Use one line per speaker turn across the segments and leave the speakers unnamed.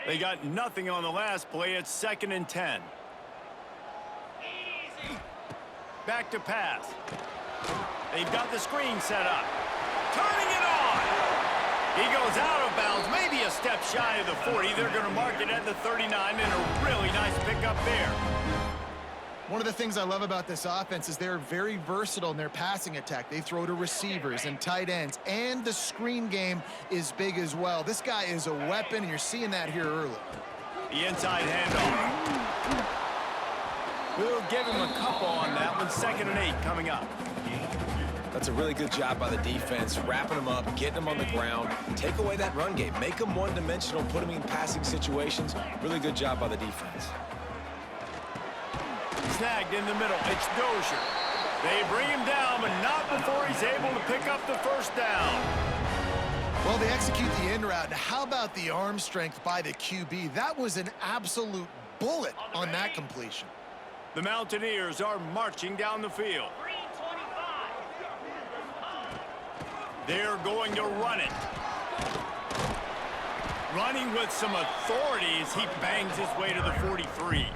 They got nothing on the last play. It's 2nd and 10. Back to pass. They've got the screen set up. Turning it on. He goes out of bounds, maybe a step shy of the 40. They're going to mark it at the 39, and a really nice pickup there.
One of the things I love about this offense is they're very versatile in their passing attack. They throw to receivers and tight ends, and the screen game is big as well. This guy is a weapon, and you're seeing that here early.
The inside handoff. We'll give him a couple on that one. 2nd and 8 coming up.
That's a really good job by the defense, wrapping them up, getting them on the ground. Take away that run game. Make them one-dimensional, put them in passing situations. Really good job by the defense.
Snagged in the middle. It's Dozier. They bring him down, but not before he's able to pick up the first down.
Well, they execute the in route. How about the arm strength by the QB? That was an absolute bullet on that completion.
The Mountaineers are marching down the field. They're going to run it. Running with some authority as he bangs his way to the 43.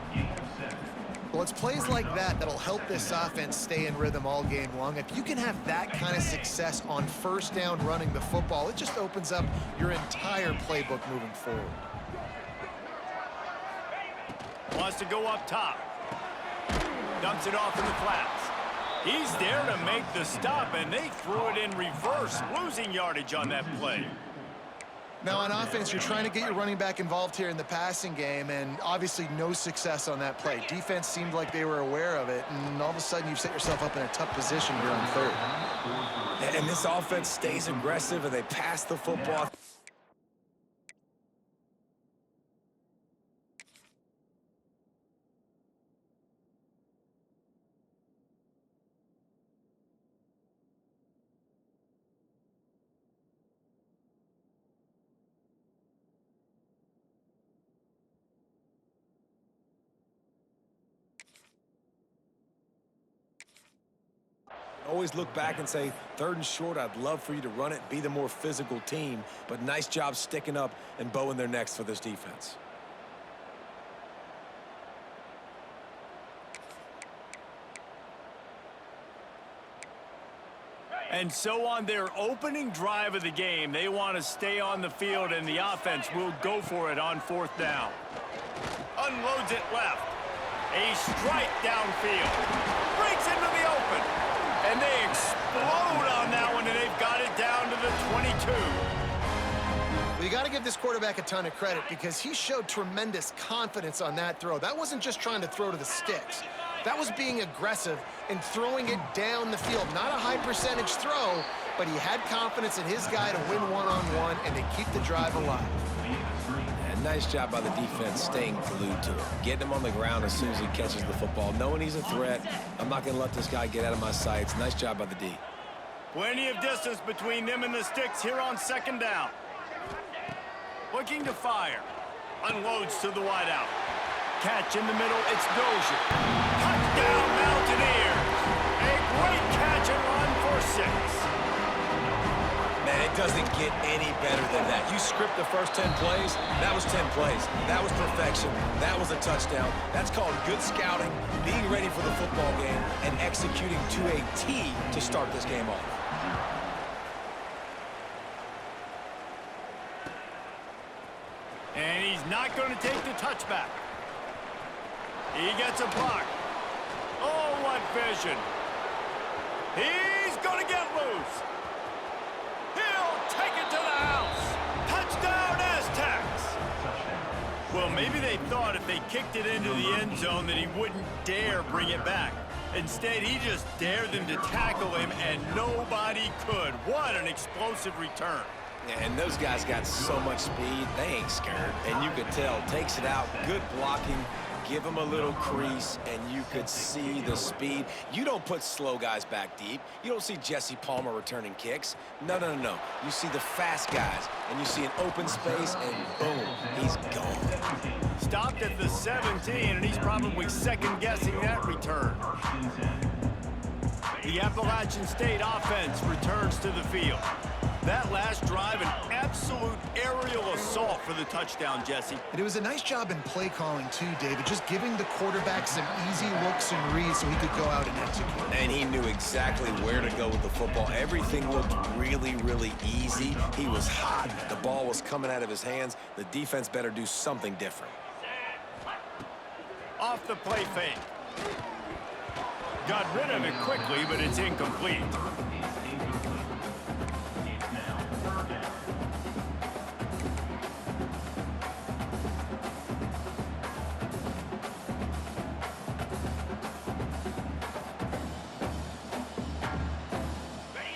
Well, it's plays like that that'll help this offense stay in rhythm all game long. If you can have that kind of success on first down running the football, it just opens up your entire playbook moving forward.
Wants to go up top. Dumps it off in the flats. He's there to make the stop, and they threw it in reverse, losing yardage on that play.
Now, on offense, you're trying to get your running back involved here in the passing game, and obviously no success on that play. Defense seemed like they were aware of it, and all of a sudden you've set yourself up in a tough position here on 3rd.
And this offense stays aggressive, and they pass the football. Always look back and say, 3rd and short, I'd love for you to run it, be the more physical team, but nice job sticking up and bowing their necks for this defense.
And so on their opening drive of the game, they want to stay on the field, and the offense will go for it on 4th down. Unloads it left. A strike downfield. Breaks into the open. And they explode on that one, and they've got it down to the 22.
Well, you got to give this quarterback a ton of credit because he showed tremendous confidence on that throw. That wasn't just trying to throw to the sticks. That was being aggressive and throwing it down the field. Not a high percentage throw, but he had confidence in his guy to win one-on-one and to keep the drive alive.
And nice job by the defense staying glued to it. Getting him on the ground as soon as he catches the football. Knowing he's a threat, I'm not going to let this guy get out of my sights. Nice job by the D.
Plenty of distance between them and the sticks here on 2nd down. Looking to fire. Unloads to the wideout. Catch in the middle, it's Dozier. Touchdown, Mountaineers! A great catch and run for 6.
Man, it doesn't get any better than that. You script the first 10 plays, that was 10 plays. That was perfection. That was a touchdown. That's called good scouting, being ready for the football game, and executing to a T to start this game off.
And he's not going to take the touchback. He gets a block. Oh, what vision. He's going to get loose. He'll take it to the house. Touchdown, Aztecs. Well, maybe they thought if they kicked it into the end zone that he wouldn't dare bring it back. Instead, he just dared them to tackle him, and nobody could. What an explosive return.
And those guys got so much speed, they ain't scared. And you could tell, takes it out, good blocking, give him a little crease, and you could see the speed. You don't put slow guys back deep. You don't see Jesse Palmer returning kicks. No, no, no, no. You see the fast guys, and you see an open space, and boom, he's gone.
Stopped at the 17, and he's probably second-guessing that return. The Appalachian State offense returns to the field. That last drive, an absolute aerial assault for the touchdown, Jesse.
And it was a nice job in play calling too, David, just giving the quarterback some easy looks and reads so he could go out and execute.
And he knew exactly where to go with the football. Everything looked really, really easy. He was hot. The ball was coming out of his hands. The defense better do something different.
Off the play fake. Got rid of it quickly, but it's incomplete.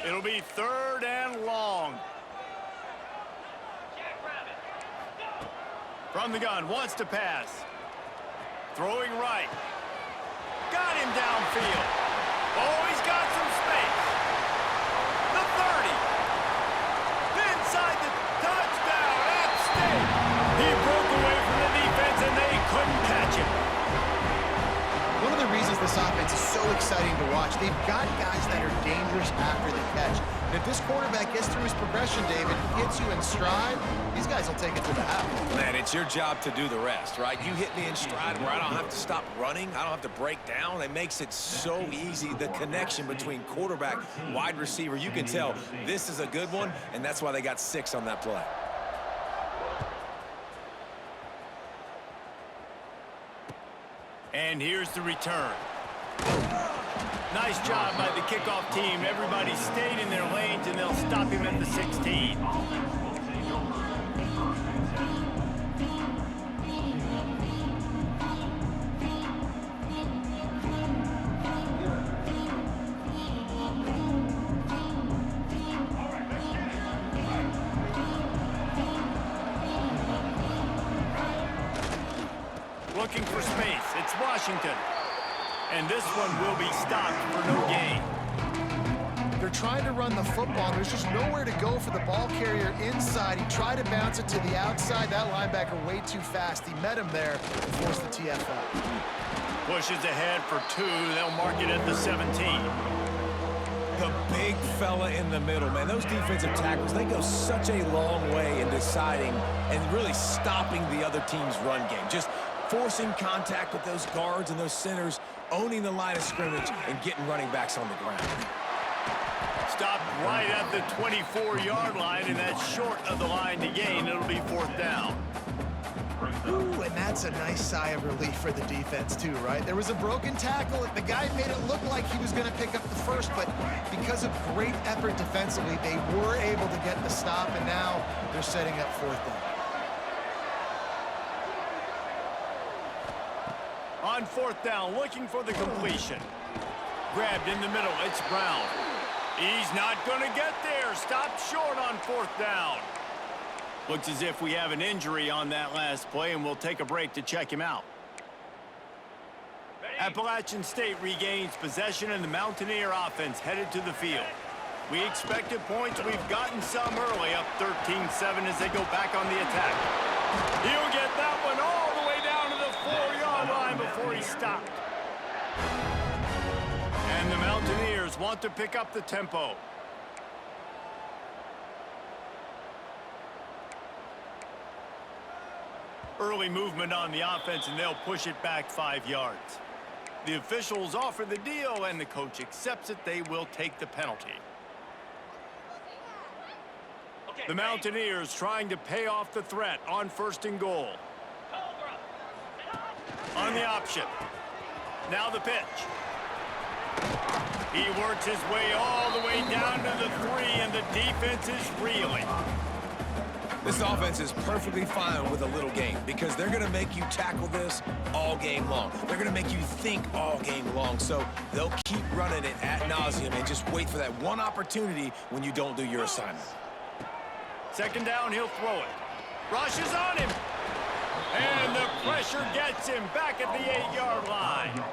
It'll be 3rd and long. From the gun, wants to pass. Throwing right. Got him downfield. Oh, he's got some space. The 30. Inside the touchdown. App State. He broke away from the defense, and they couldn't catch him.
One of the reasons this offense is so exciting to watch, they've got guys that are dangerous after the catch. And if this quarterback gets through his progression, David, gets you in stride, these guys will take it to the house.
Man, it's your job to do the rest, right? You hit me in stride where I don't have to stop running. I don't have to break down. It makes it so easy. The connection between quarterback, wide receiver, you can tell this is a good one, and that's why they got 6 on that play.
And here's the return. Nice job by the kickoff team. Everybody stayed in their lanes, and they'll stop him at the 16. Looking for space. It's Washington. And this one will be stopped for no gain.
They're trying to run the football. There's just nowhere to go for the ball carrier inside. He tried to bounce it to the outside. That linebacker way too fast. He met him there and forced the TFL.
Pushes ahead for 2. They'll mark it at the 17.
The big fella in the middle, man. Those defensive tackles, they go such a long way in deciding and really stopping the other team's run game. Just forcing contact with those guards and those centers, owning the line of scrimmage, and getting running backs on the ground.
Stopped right at the 24-yard line, and that's short of the line to gain. It'll be 4th down.
Ooh, and that's a nice sigh of relief for the defense, too, right? There was a broken tackle. The guy made it look like he was going to pick up the first, but because of great effort defensively, they were able to get the stop, and now they're setting up 4th down.
On 4th down, looking for the completion. Grabbed in the middle, it's Brown. He's not going to get there. Stopped short on 4th down. Looks as if we have an injury on that last play, and we'll take a break to check him out. Appalachian State regains possession, and the Mountaineer offense headed to the field. We expected points. We've gotten some early, up 13-7 as they go back on the attack. He'll get that one all the way down to the 4-yard line before he stopped. And the Mountaineers want to pick up the tempo. Early movement on the offense, and they'll push it back 5 yards. The officials offer the deal, and the coach accepts it. They will take the penalty. The Mountaineers trying to pay off the threat on 1st and goal. On the option. Now the pitch. He works his way all the way down to the 3, and the defense is reeling.
This offense is perfectly fine with a little game because they're going to make you tackle this all game long. They're going to make you think all game long, so they'll keep running it ad nauseum and just wait for that one opportunity when you don't do your assignment.
2nd down, he'll throw it. Rushes on him. And the pressure gets him back at the 8-yard line.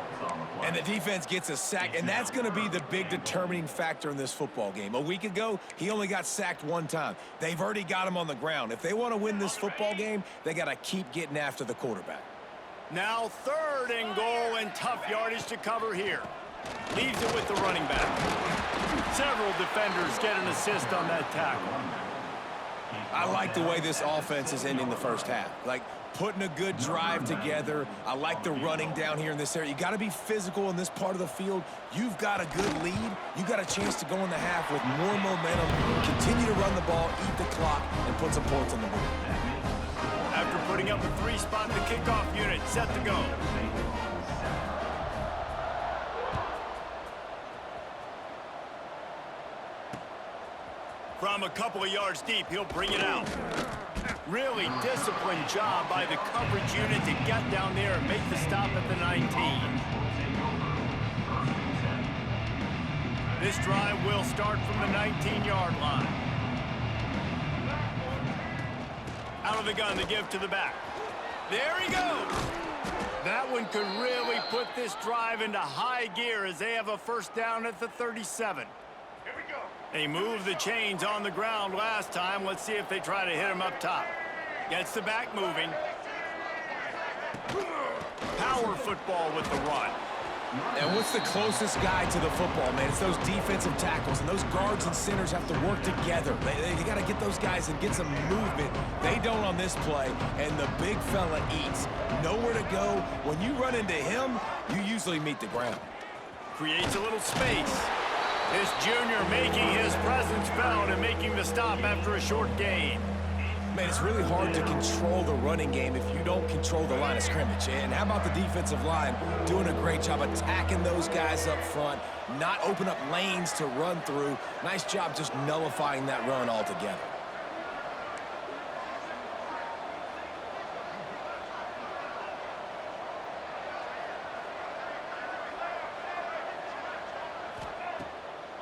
And the defense gets a sack, and that's going to be the big determining factor in this football game. A week ago, he only got sacked 1 time. They've already got him on the ground. If they want to win this football game, they got to keep getting after the quarterback.
Now 3rd and goal, and tough yardage to cover here. Leaves it with the running back. Several defenders get an assist on that tackle.
I like the way this offense is ending the first half. Like, putting a good drive together. I like the running down here in this area. You got to be physical in this part of the field. You've got a good lead. You got a chance to go in the half with more momentum, continue to run the ball, eat the clock, and put some points on the board.
After putting up a 3-spot, the kickoff unit set to go. From a couple of yards deep, he'll bring it out. Really disciplined job by the coverage unit to get down there and make the stop at the 19. This drive will start from the 19-yard line. Out of the gun to give to the back. There he goes. That one could really put this drive into high gear as they have a first down at the 37. They moved the chains on the ground last time. Let's see if they try to hit him up top. Gets the back moving. Power football with the run.
And what's the closest guy to the football, man? It's those defensive tackles, and those guards and centers have to work together. They got to get those guys and get some movement. They don't on this play, and the big fella eats. Nowhere to go. When you run into him, you usually meet the ground.
Creates a little space. This junior making his presence felt and making the stop after a short gain.
Man, it's really hard to control the running game if you don't control the line of scrimmage. And how about the defensive line doing a great job attacking those guys up front, not open up lanes to run through. Nice job just nullifying that run altogether.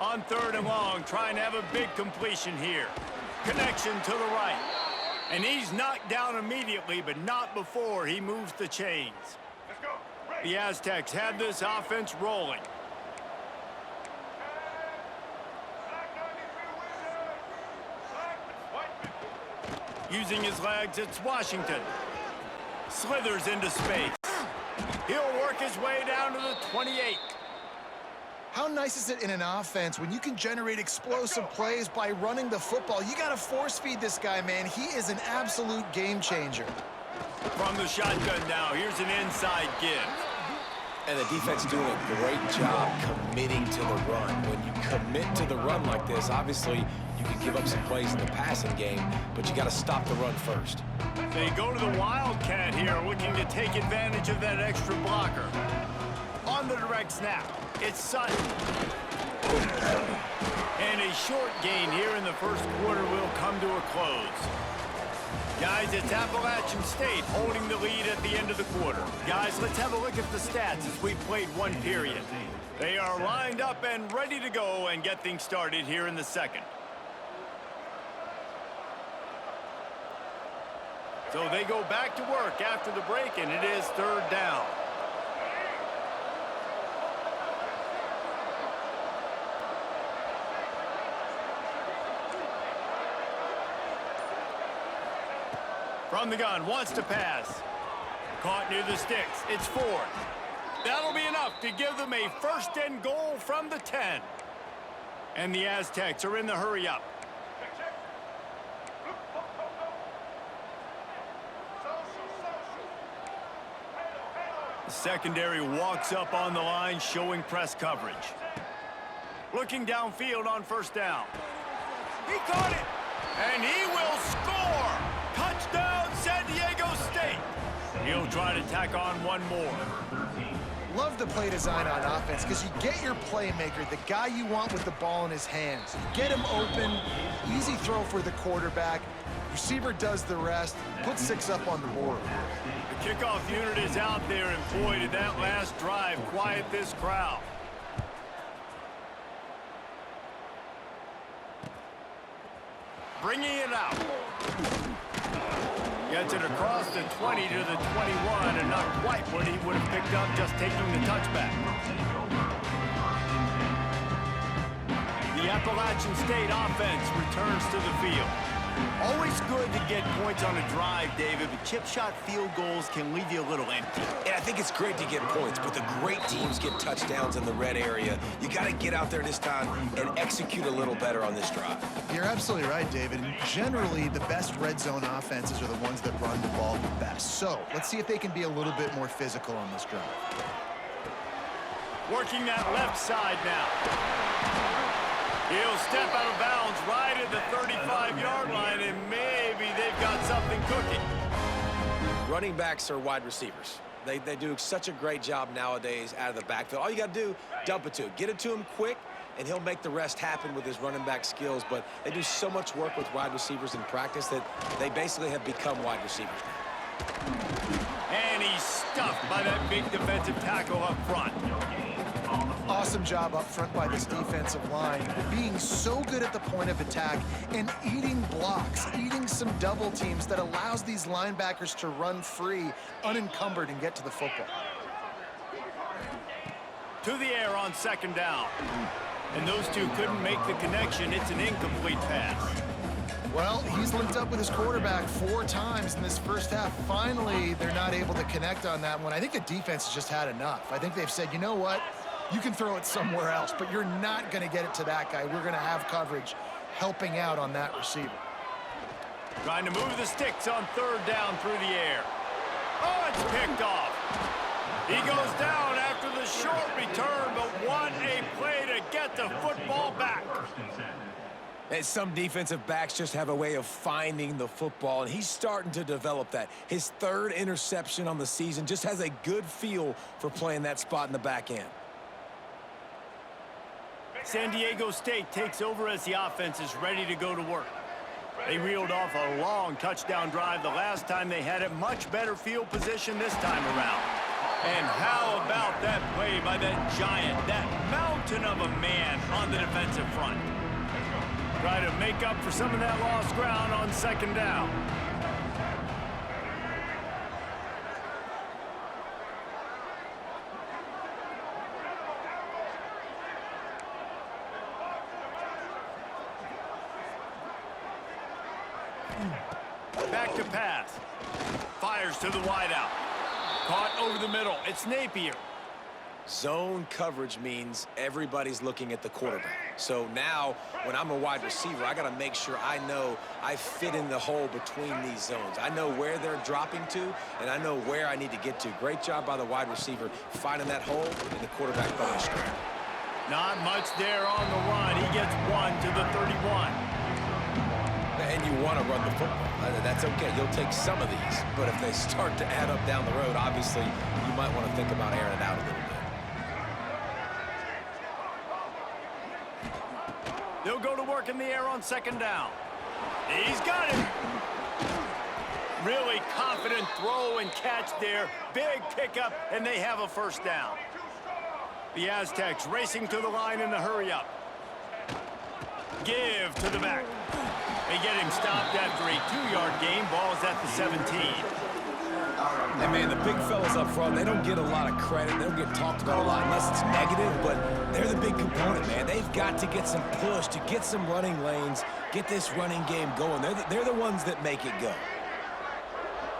On 3rd and long, trying to have a big completion here. Connection to the right. And he's knocked down immediately, but not before he moves the chains. The Aztecs have this offense rolling. Using his legs, it's Washington. Slithers into space. He'll work his way down to the 28.
How nice is it in an offense when you can generate explosive plays by running the football? You got to force feed this guy, man. He is an absolute game changer.
From the shotgun now, here's an inside give.
And the defense doing a great job committing to the run. When you commit to the run like this, obviously you can give up some plays in the passing game, but you got to stop the run first.
They go to the Wildcat here, looking to take advantage of that extra blocker. On the direct snap, it's Sutton. And a short gain here in the first quarter will come to a close. Guys, it's Appalachian State holding the lead at the end of the quarter. Guys, let's have a look at the stats as we've played one period. They are lined up and ready to go and get things started here in the second. So they go back to work after the break, and it is 3rd down. From the gun, wants to pass. Caught near the sticks. It's 4th. That'll be enough to give them a 1st and goal from the 10. And the Aztecs are in the hurry up. The secondary walks up on the line, showing press coverage. Looking downfield on 1st down. He caught it, and he will score. Touchdown, San Diego State. He'll try to tack on one more.
Love the play design on offense because you get your playmaker, the guy you want with the ball in his hands. You get him open, easy throw for the quarterback. Receiver does the rest, put 6 up on the board.
The kickoff unit is out there, and boy, did that last drive quiet this crowd. Bringing it out. Gets it across the 20 to the 21, and not quite what he would have picked up just taking the touchback. The Appalachian State offense returns to the field. Always good to get points on a drive, David, but chip shot field goals can leave you a little empty.
And I think it's great to get points, but the great teams get touchdowns in the red area. You got to get out there this time and execute a little better on this drive.
You're absolutely right, David. And generally, the best red zone offenses are the ones that run the ball the best. So let's see if they can be a little bit more physical on this drive.
Working that left side now. He'll step out of bounds right at the 35-yard line, and maybe they've got something cooking.
Running backs are wide receivers. They do such a great job nowadays out of the backfield. All you got to do, dump it to him. Get it to him quick, and he'll make the rest happen with his running back skills. But they do so much work with wide receivers in practice that they basically have become wide receivers now.
And he's stuffed by that big defensive tackle up front.
Awesome job up front by this defensive line, being so good at the point of attack and eating blocks, eating some double teams that allows these linebackers to run free, unencumbered, and get to the football.
To the air on second down. And those two couldn't make the connection. It's an incomplete pass.
Well, he's linked up with his quarterback 4 times in this first half. Finally, they're not able to connect on that one. I think the defense has just had enough. I think they've said, you know what? You can throw it somewhere else, but you're not going to get it to that guy. We're going to have coverage helping out on that receiver.
Trying to move the sticks on third down through the air. Oh, it's picked off. He goes down after the short return, but what a play to get the football back.
And some defensive backs just have a way of finding the football, and he's starting to develop that. His 3rd interception on the season, just has a good feel for playing that spot in the back end.
San Diego State takes over as the offense is ready to go to work. They reeled off a long touchdown drive the last time they had it. Much better field position this time around. And how about that play by that giant, that mountain of a man on the defensive front? Try to make up for some of that lost ground on second down. Back to pass. Fires to the wideout. Caught over the middle. It's Napier.
Zone coverage means everybody's looking at the quarterback. So now, when I'm a wide receiver, I got to make sure I know I fit in the hole between these zones. I know where they're dropping to, and I know where I need to get to. Great job by the wide receiver finding that hole in the quarterback throwing straight.
Not much there on the run. He gets 1 to the 31.
And you want to run the football. That's okay. You'll take some of these. But if they start to add up down the road, obviously, you might want to think about airing it out a little bit.
They'll go to work in the air on second down. He's got it. Really confident throw and catch there. Big pickup, and they have a first down. The Aztecs racing to the line in the hurry-up. Give to the back. They get him stopped after a 2-yard gain. Ball's at the 17.
And, man, the big fellas up front, they don't get a lot of credit. They don't get talked about a lot unless it's negative, but they're the big component, man. They've got to get some push, to get some running lanes, get this running game going. They're the ones that make it go.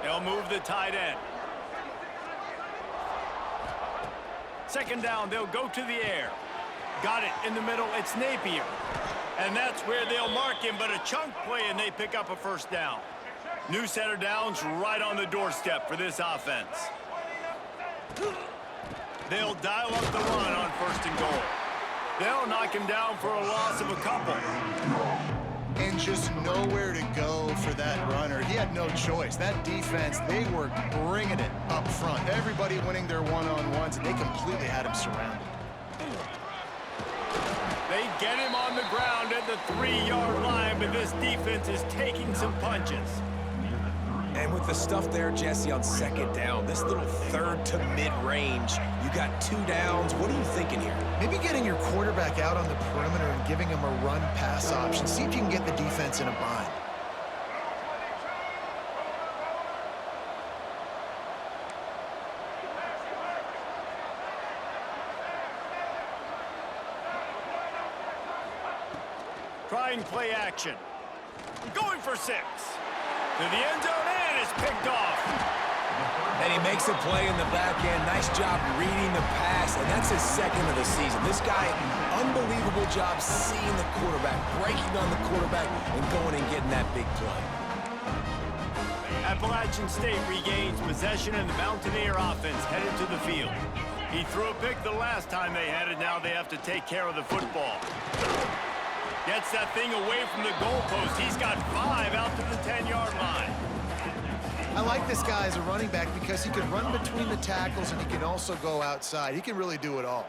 They'll move the tight end. Second down, they'll go to the air. Got it in the middle. It's Napier. And that's where they'll mark him, but a chunk play, and they pick up a first down. New set of downs right on the doorstep for this offense. They'll dial up the run on first and goal. They'll knock him down for a loss of a couple.
And just nowhere to go for that runner. He had no choice. That defense, they were bringing it up front. Everybody winning their one-on-ones, and they completely had him surrounded.
They get him on the ground at the 3-yard line, but this defense is taking some punches.
And with the stuff there, Jesse, on second down, this little third to mid-range, you got 2 downs. What are you thinking here?
Maybe getting your quarterback out on the perimeter and giving him a run-pass option. See if you can get the defense in a bind.
Trying play action. Going for 6. To the end zone, and it's picked off.
And he makes a play in the back end. Nice job reading the pass, and that's his second of the season. This guy, unbelievable job seeing the quarterback, breaking on the quarterback, and going and getting that big play.
Appalachian State regains possession, and the Mountaineer offense headed to the field. He threw a pick the last time they had it. Now they have to take care of the football. Gets that thing away from the goalpost. He's got 5 out to the 10-yard line.
I like this guy as a running back because he can run between the tackles and he can also go outside. He can really do it all.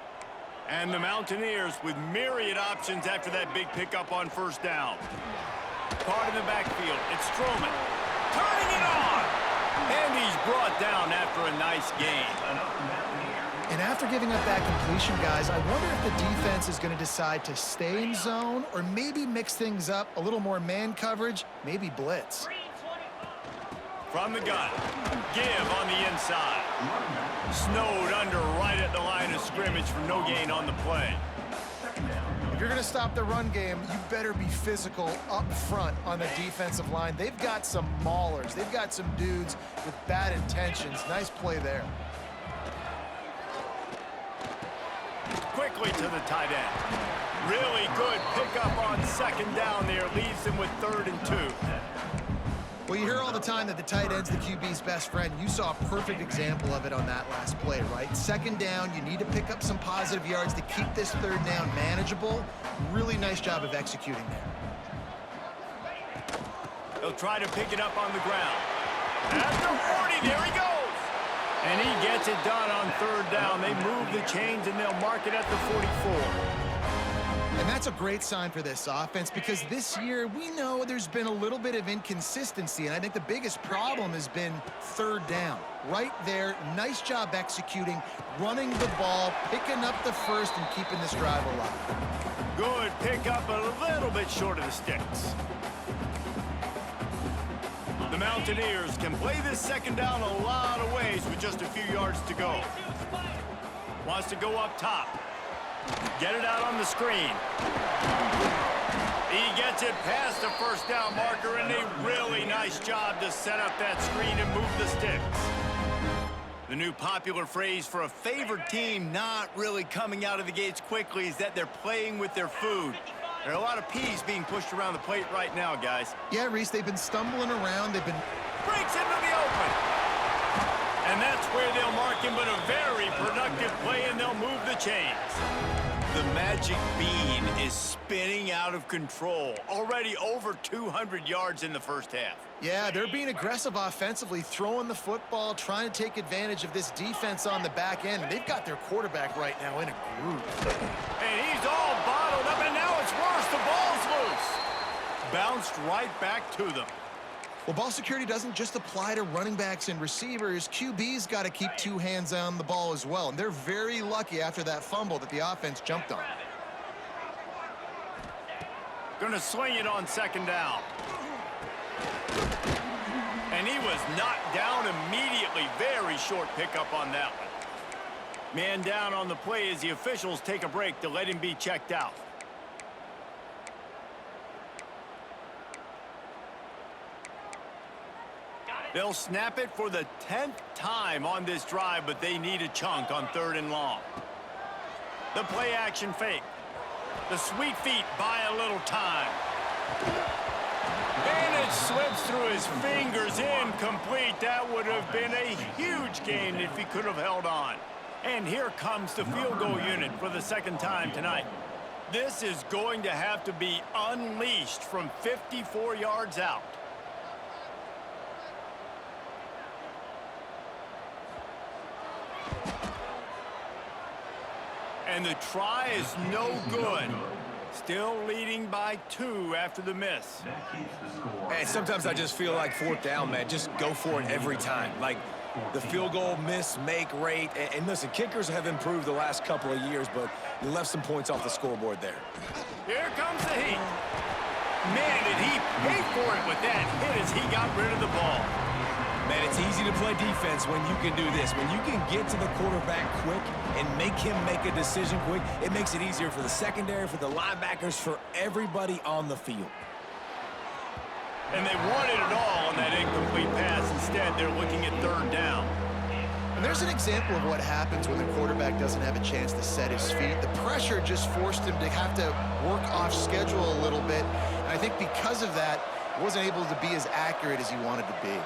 And the Mountaineers with myriad options after that big pickup on first down. Caught in the backfield. It's Stroman. Turning it on. And he's brought down after a nice gain.
And after giving up that completion, guys, I wonder if the defense is going to decide to stay in zone or maybe mix things up, a little more man coverage, maybe blitz.
From the gun, give on the inside. Snowed under right at the line of scrimmage for no gain on the play.
If you're going to stop the run game, you better be physical up front on the defensive line. They've got some maulers. They've got some dudes with bad intentions. Nice play there.
Quickly to the tight end. Really good pickup on second down there. Leaves him with 3rd and 2.
Well, you hear all the time that the tight end's the QB's best friend. You saw a perfect example of it on that last play, right? Second down, you need to pick up some positive yards to keep this 3rd down manageable. Really nice job of executing there.
He'll try to pick it up on the ground. At the 40, there he goes. And he gets it done on 3rd down. They move the chains, and they'll mark it at the 44.
And that's a great sign for this offense because this year we know there's been a little bit of inconsistency, and I think the biggest problem has been 3rd down. Right there, nice job executing, running the ball, picking up the first, and keeping this drive alive.
Good pickup, a little bit short of the sticks. The Mountaineers can play this second down a lot of ways with just a few yards to go. Wants to go up top. Get it out on the screen. He gets it past the first down marker, and a really nice job to set up that screen and move the sticks. The new popular phrase for a favored team not really coming out of the gates quickly is that they're playing with their food. There are a lot of peas being pushed around the plate right now, guys.
Yeah, Reese, they've been stumbling around. They've been...
Breaks into the open. And that's where they'll mark him, but a very productive play, and they'll move the chains. The magic bean is spinning out of control. Already over 200 yards in the first half.
Yeah, they're being aggressive offensively, throwing the football, trying to take advantage of this defense on the back end. They've got their quarterback right now in a groove.
And he's all bottled up, and now it's worse. The ball's loose. Bounced right back to them.
Well, ball security doesn't just apply to running backs and receivers. QB's got to keep 2 hands on the ball as well. And they're very lucky after that fumble that the offense jumped on.
Gonna swing it on second down. And he was knocked down immediately. Very short pickup on that one. Man down on the play as the officials take a break to let him be checked out. They'll snap it for the 10th time on this drive, but they need a chunk on 3rd and long. The play action fake. The sweet feet buy a little time. And it slips through his fingers, incomplete. That would have been a huge gain if he could have held on. And here comes the field goal unit for the 2nd time tonight. This is going to have to be unleashed from 54 yards out. And the try is no good. Still leading by 2 after the miss.
And sometimes I just feel like 4th down, man. Just go for it every time. Like the field goal miss-make rate. And listen, kickers have improved the last couple of years, but you left some points off the scoreboard there.
Here comes the heat. Man, did he pay for it with that hit as he got rid of the ball.
Man, it's easy to play defense when you can do this. When you can get to the quarterback quick and make him make a decision quick, it makes it easier for the secondary, for the linebackers, for everybody on the field.
And they wanted it all on that incomplete pass. Instead, they're looking at third down.
And there's an example of what happens when the quarterback doesn't have a chance to set his feet. The pressure just forced him to have to work off schedule a little bit. And I think because of that, he wasn't able to be as accurate as he wanted to be.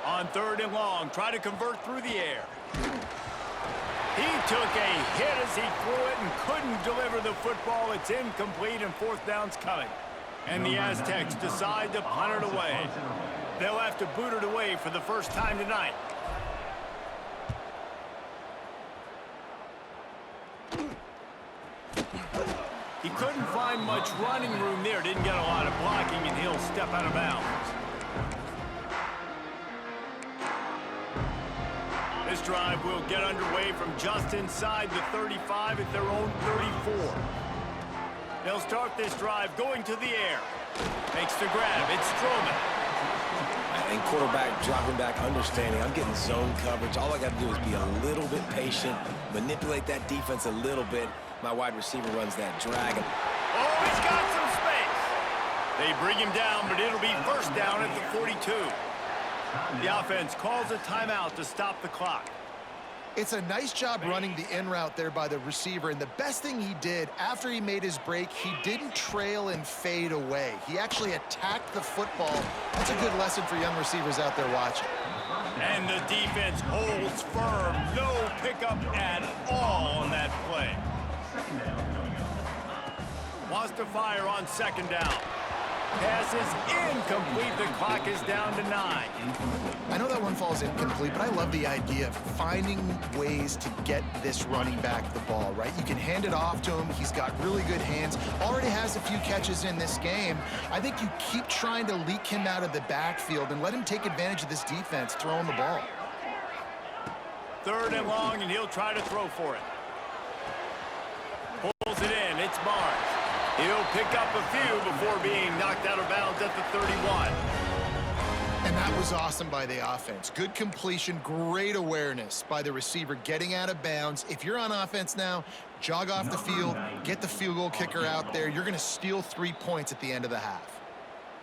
On third and long, try to convert through the air. He took a hit as he threw it and couldn't deliver the football. It's incomplete and fourth down's coming. And the Aztecs decide to punt it away. They'll have to boot it away for the first time tonight. He couldn't find much running room there. Didn't get a lot of blocking, and he'll step out of bounds. This drive will get underway from just inside the 35 at their own 34. They'll start this drive going to the air. Makes the grab. It's Stroman.
I think quarterback dropping back, understanding I'm getting zone coverage. All I got to do is be a little bit patient, manipulate that defense a little bit. My wide receiver runs that drag.
Oh, he's got some space. They bring him down, but it'll be first down at the 42. The offense calls a timeout to stop the clock.
It's a nice job running the in route there by the receiver, and the best thing he did after he made his break, he didn't trail and fade away. He actually attacked the football. That's a good lesson for young receivers out there watching.
And the defense holds firm. No pickup at all on that play. Wants to fire on second down. Pass is incomplete. The clock is down to 9.
I know that one falls incomplete, but I love the idea of finding ways to get this running back the ball, right? You can hand it off to him. He's got really good hands. Already has a few catches in this game. I think you keep trying to leak him out of the backfield and let him take advantage of this defense throwing the ball.
Third and long, and he'll try to throw for it. Pulls it in. It's Barnes. He'll pick up a few before being knocked out of bounds at the 31.
And that was awesome by the offense. Good completion, great awareness by the receiver getting out of bounds. If you're on offense now, jog off the field, get the field goal kicker out there. You're going to steal 3 points at the end of the half.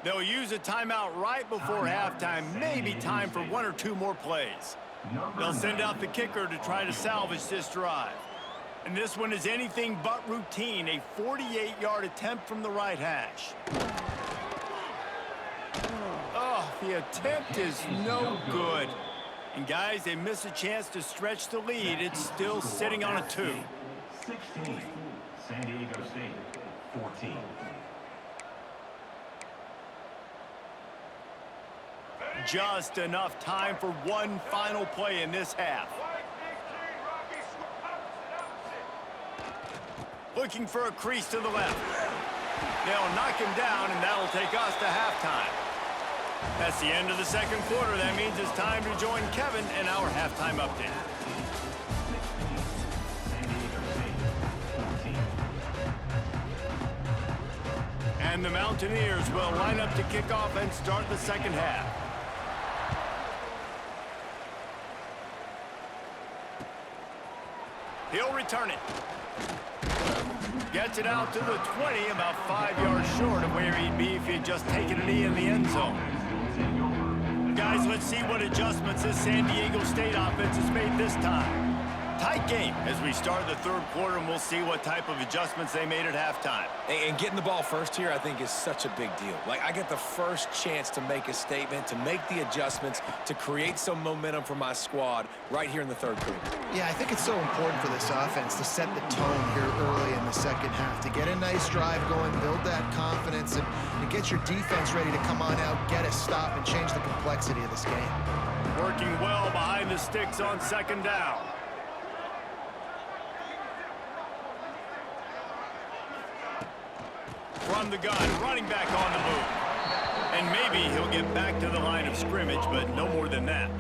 They'll use a timeout right before halftime, maybe time for 1 or 2 more plays. They'll send out the kicker to try to salvage this drive. And this one is anything but routine, a 48-yard attempt from the right hash. Oh, the attempt is no good. And guys, they miss a chance to stretch the lead. It's still sitting on a 2.
16, San Diego State, 14.
Just enough time for one final play in this half. Looking for a crease to the left. They'll knock him down, and that'll take us to halftime. That's the end of the second quarter. That means it's time to join Kevin in our halftime update. And the Mountaineers will line up to kick off and start the second half. He'll return it. Gets it out to the 20, about 5 yards short of where he'd be if he'd just taken a knee in the end zone. Guys, let's see what adjustments this San Diego State offense has made this time. Tight game as we start the third quarter, and we'll see what type of adjustments they made at halftime.
And getting the ball first here, I think, is such a big deal. Like, I get the first chance to make a statement, to make the adjustments, to create some momentum for my squad right here in the third quarter.
Yeah, I think it's so important for this offense to set the tone here early in the second half, to get a nice drive going, build that confidence, and get your defense ready to come on out, get a stop, and change the complexity of this game.
Working well behind the sticks on second down. From the gun, running back on the move. And maybe he'll get back to the line of scrimmage, but no more than that.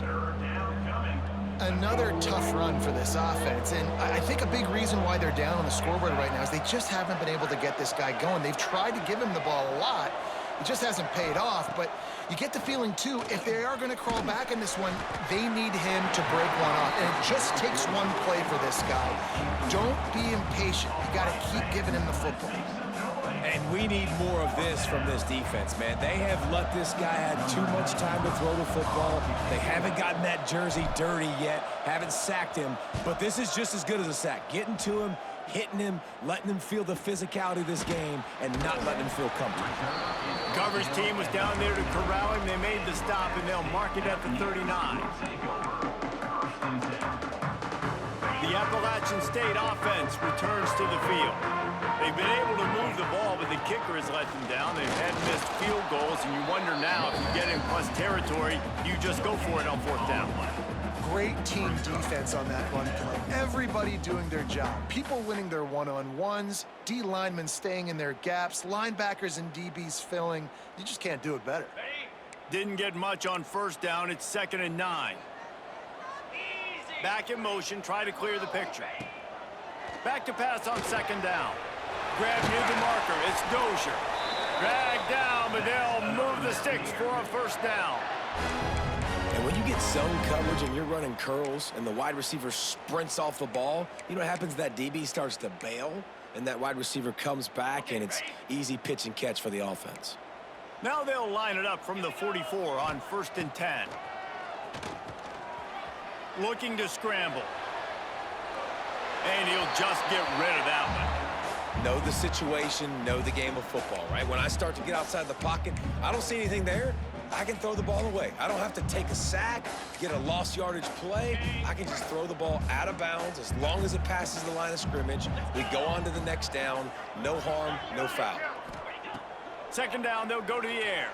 Another tough run for this offense, and I think a big reason why they're down on the scoreboard right now is they just haven't been able to get this guy going. They've tried to give him the ball a lot. It just hasn't paid off, but you get the feeling, too, if they are going to crawl back in this one, they need him to break one off, and it just takes one play for this guy. Don't be impatient. You got to keep giving him the football.
And we need more of this from this defense, man. They have let this guy have too much time to throw the football. They haven't gotten that jersey dirty yet, haven't sacked him, but this is just as good as a sack. Getting to him, hitting him, letting him feel the physicality of this game, and not letting him feel comfortable.
Coverage team was down there to corral him. They made the stop, and they'll mark it at the 39. The Appalachian State offense returns to the field. They've been able to move the ball, but the kicker has let them down. They've had missed field goals, and you wonder now if you get in plus territory, you just go for it on 4th down.
Great team defense on that run play. Everybody doing their job. People winning their one-on-ones, D linemen staying in their gaps, linebackers and DBs filling. You just can't do it better.
Didn't get much on 1st down. It's 2nd and 9. Back in motion, try to clear the picture. Back to pass on 2nd down. Grab near the marker, it's Dozier. Dragged down, but they'll move the sticks for a 1st down.
And when you get zone coverage and you're running curls and the wide receiver sprints off the ball, you know what happens? That DB starts to bail, and that wide receiver comes back, and it's easy pitch and catch for the offense.
Now they'll line it up from the 44 on 1st and 10. Looking to scramble. And he'll just get rid of that one.
Know the situation, know the game of football, right? When I start to get outside the pocket, I don't see anything there, I can throw the ball away. I don't have to take a sack, get a lost yardage play. I can just throw the ball out of bounds as long as it passes the line of scrimmage. We go on to the next down. No harm, no foul.
2nd down, they'll go to the air.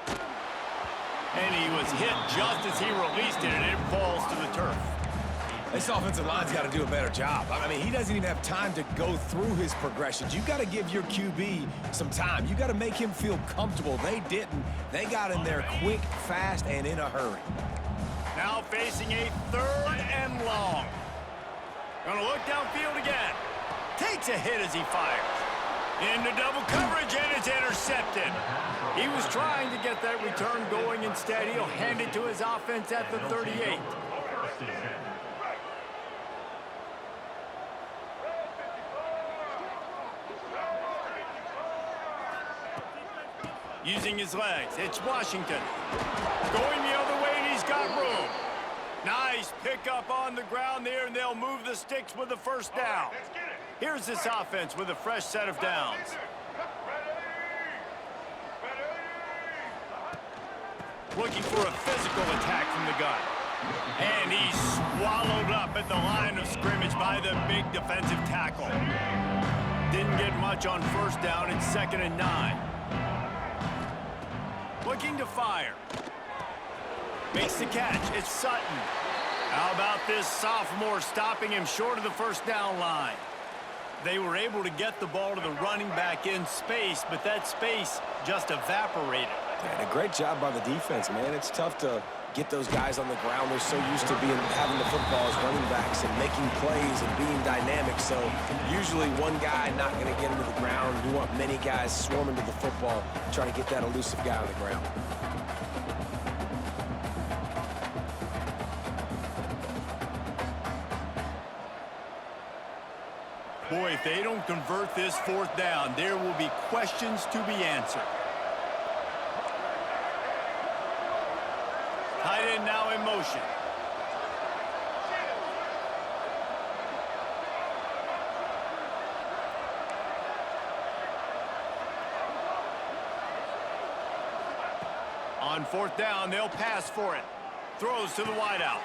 And he was hit just as he released it, and it falls to the turf.
This offensive line's got to do a better job. I mean, he doesn't even have time to go through his progressions. You got to give your QB some time. You got to make him feel comfortable. They didn't. They got in there quick, fast, and in a hurry.
Now facing a 3rd and long. Gonna look downfield again. Takes a hit as he fires. Into double coverage, and it's intercepted. He was trying to get that return going. Instead, he'll hand it to his offense at the 38. Using his legs, it's Washington. Going the other way, and he's got room. Nice pickup on the ground there, and they'll move the sticks with the 1st down. Here's this offense with a fresh set of downs. Looking for a physical attack from the gun. And he's swallowed up at the line of scrimmage by the big defensive tackle. Didn't get much on 1st down. It's 2nd and 9. Looking to fire. Makes the catch. It's Sutton. How about this sophomore stopping him short of the 1st down line? They were able to get the ball to the running back in space, but that space just evaporated.
And a great job by the defense, man. It's tough to get those guys on the ground. They're so used to having the football as running backs and making plays and being dynamic. So usually one guy not going to get into the ground. You want many guys swarming to the football, trying to get that elusive guy on the ground.
Boy, if they don't convert this 4th down, there will be questions to be answered. Tight end now in motion. On 4th down, they'll pass for it. Throws to the wideout.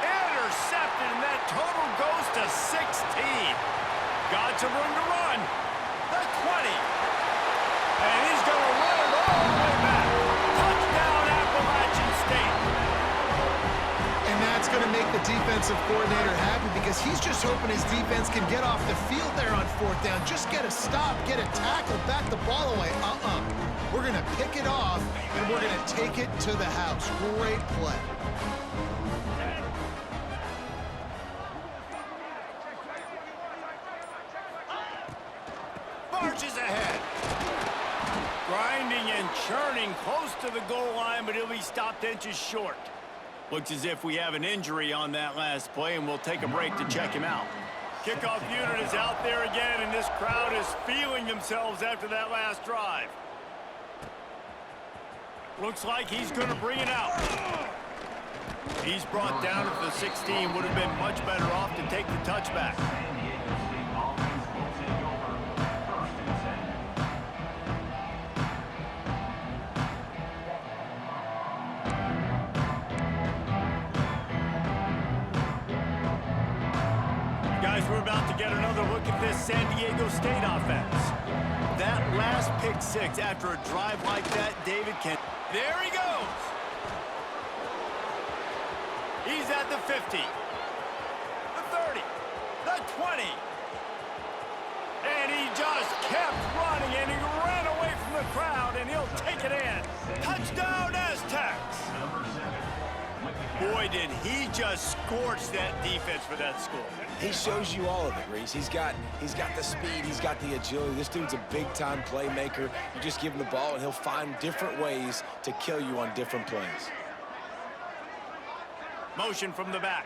Intercepted, and that total goes to 16. Got some room to run. The 20. And he's going to run it all the way back. Touchdown, Appalachian State.
And that's going to make the defensive coordinator happy because he's just hoping his defense can get off the field there on 4th down. Just get a stop, get a tackle, back the ball away. We're going to pick it off, and we're going to take it to the house. Great play.
Marches ahead. Grinding and churning close to the goal line, but he'll be stopped inches short. Looks as if we have an injury on that last play, and we'll take a break to check him out. Kickoff unit is out there again, and this crowd is feeling themselves after that last drive. Looks like he's going to bring it out. He's brought down at the 16. Would have been much better off to take the touchback. Guys, we're about to get another look at this San Diego State offense. That last pick six after a drive like that, David can... There he goes! He's at the 50, the 30, the 20. And he just kept running, and he ran away from the crowd, and he'll take it in. Touchdown, Aztecs! Boy, did he just scorch that defense for that score.
He shows you all of it, Reese. He's got the speed, he's got the agility. This dude's a big-time playmaker. You just give him the ball, and he'll find different ways to kill you on different plays.
Motion from the back.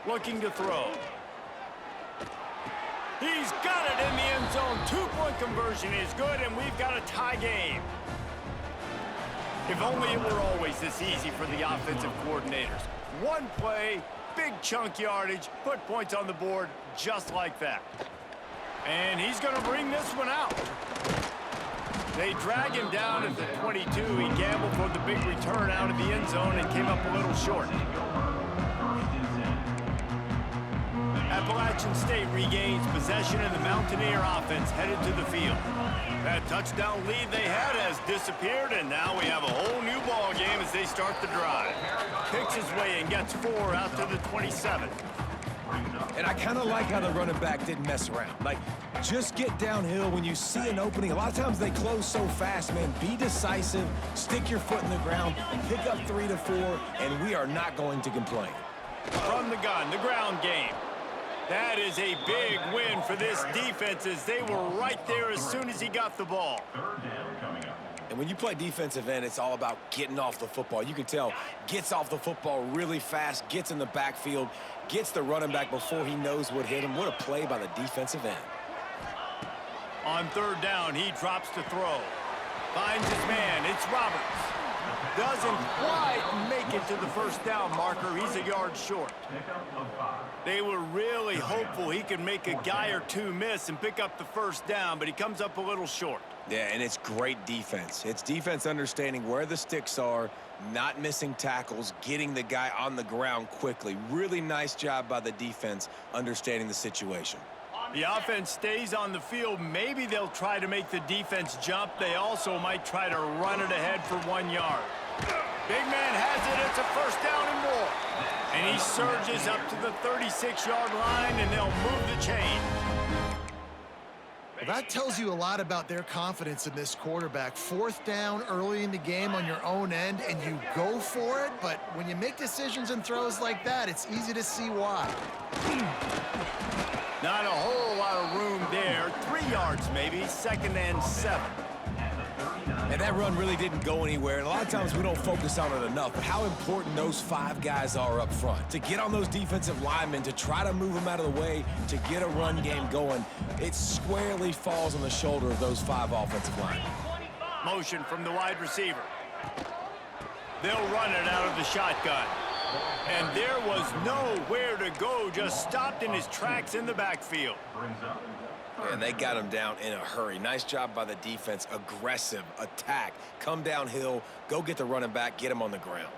Looking to throw. He's got it in the end zone. Two-point conversion is good, and we've got a tie game. If only it were always this easy for the offensive coordinators. One play, big chunk yardage, put points on the board just like that. And he's going to bring this one out. They drag him down at the 22. He gambled for the big return out of the end zone and came up a little short. Appalachian State regains possession, and the Mountaineer offense headed to the field. That touchdown lead they had has disappeared, and now we have a whole new ball game as they start the drive. Picks his way and gets 4 out to the 27.
And I kind of like how the running back didn't mess around. Like, just get downhill when you see an opening. A lot of times they close so fast, man. Be decisive, stick your foot in the ground, pick up 3 to 4, and we are not going to complain.
From the gun, the ground game. That is a big win for this defense as they were right there as soon as he got the ball.
And when you play defensive end, it's all about getting off the football. You can tell, gets off the football really fast, gets in the backfield, gets the running back before he knows what hit him. What a play by the defensive end.
On third down, he drops to throw. Finds his man, it's Roberts. Doesn't quite make it to the first down marker. He's a yard short. They were really hopeful he could make a guy or two miss and pick up the first down, but he comes up a little short.
Yeah, and it's great defense. It's defense understanding where the sticks are, not missing tackles, getting the guy on the ground quickly. Really nice job by the defense understanding the situation.
The offense stays on the field. Maybe they'll try to make the defense jump. They also might try to run it ahead for 1 yard. Big man has it. It's a first down and more. And he surges up to the 36-yard line, and they'll move the chain.
Well, that tells you a lot about their confidence in this quarterback. Fourth down early in the game on your own end, and you go for it. But when you make decisions and throws like that, it's easy to see why.
Not a whole lot of room there. 3 yards maybe, 2nd and 7.
And that run really didn't go anywhere, and a lot of times we don't focus on it enough, but how important those 5 guys are up front. To get on those defensive linemen, to try to move them out of the way, to get a run game going, it squarely falls on the shoulder of those 5 offensive linemen.
Motion from the wide receiver. They'll run it out of the shotgun. And there was nowhere to go, just stopped in his tracks in the backfield.
And they got him down in a hurry. Nice job by the defense. Aggressive, attack, come downhill, go get the running back, get him on the ground.